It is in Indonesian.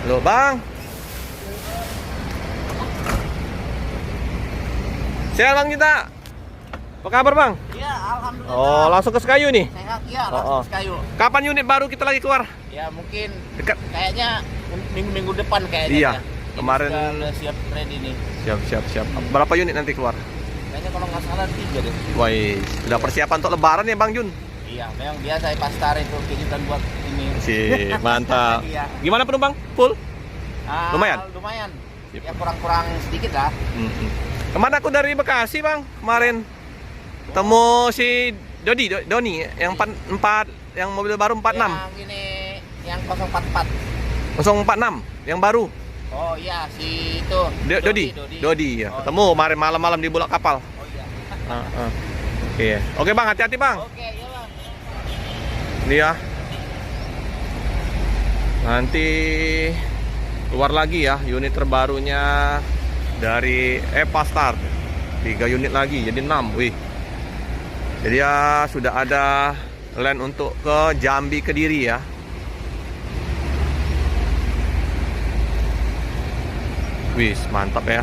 Halo Bang. Sehat Bang kita. Apa kabar Bang? Iya, alhamdulillah. Oh, langsung ke Sekayu nih. Sehat ya, langsung ke Kayu. Kapan unit baru kita lagi keluar? Ya mungkin Dekat. kayaknya minggu depan kayaknya. Iya. Ya. Kemarin Udah siap ready nih. siap. Berapa unit nanti keluar? Kayaknya kalau nggak salah 3 deh. Woi, udah persiapan untuk lebaran ya Bang Jun? Iya, memang biasa pasar itu kejutan buat ini. Sip, mantap. Iya. Gimana penumpang? Full? Lumayan? Lumayan. Sip. Ya kurang sedikit lah. Kemarin aku dari Bekasi Bang, kemarin temu si Doni yang 4 yang mobil baru 46. Yang ini yang 044. 046 yang baru. Oh iya, si itu. Dodi ya. Oh, Ketemu kemarin malam-malam di bulak kapal. Oh iya. Oke. Oke Bang, hati-hati Bang. Oke, iya Bang. Ini ya. Nanti keluar lagi ya unit terbarunya dari Eva Start. 3 unit lagi jadi 6. Wih. Jadi ya sudah ada land untuk ke Jambi Kediri ya. Wih, mantap ya.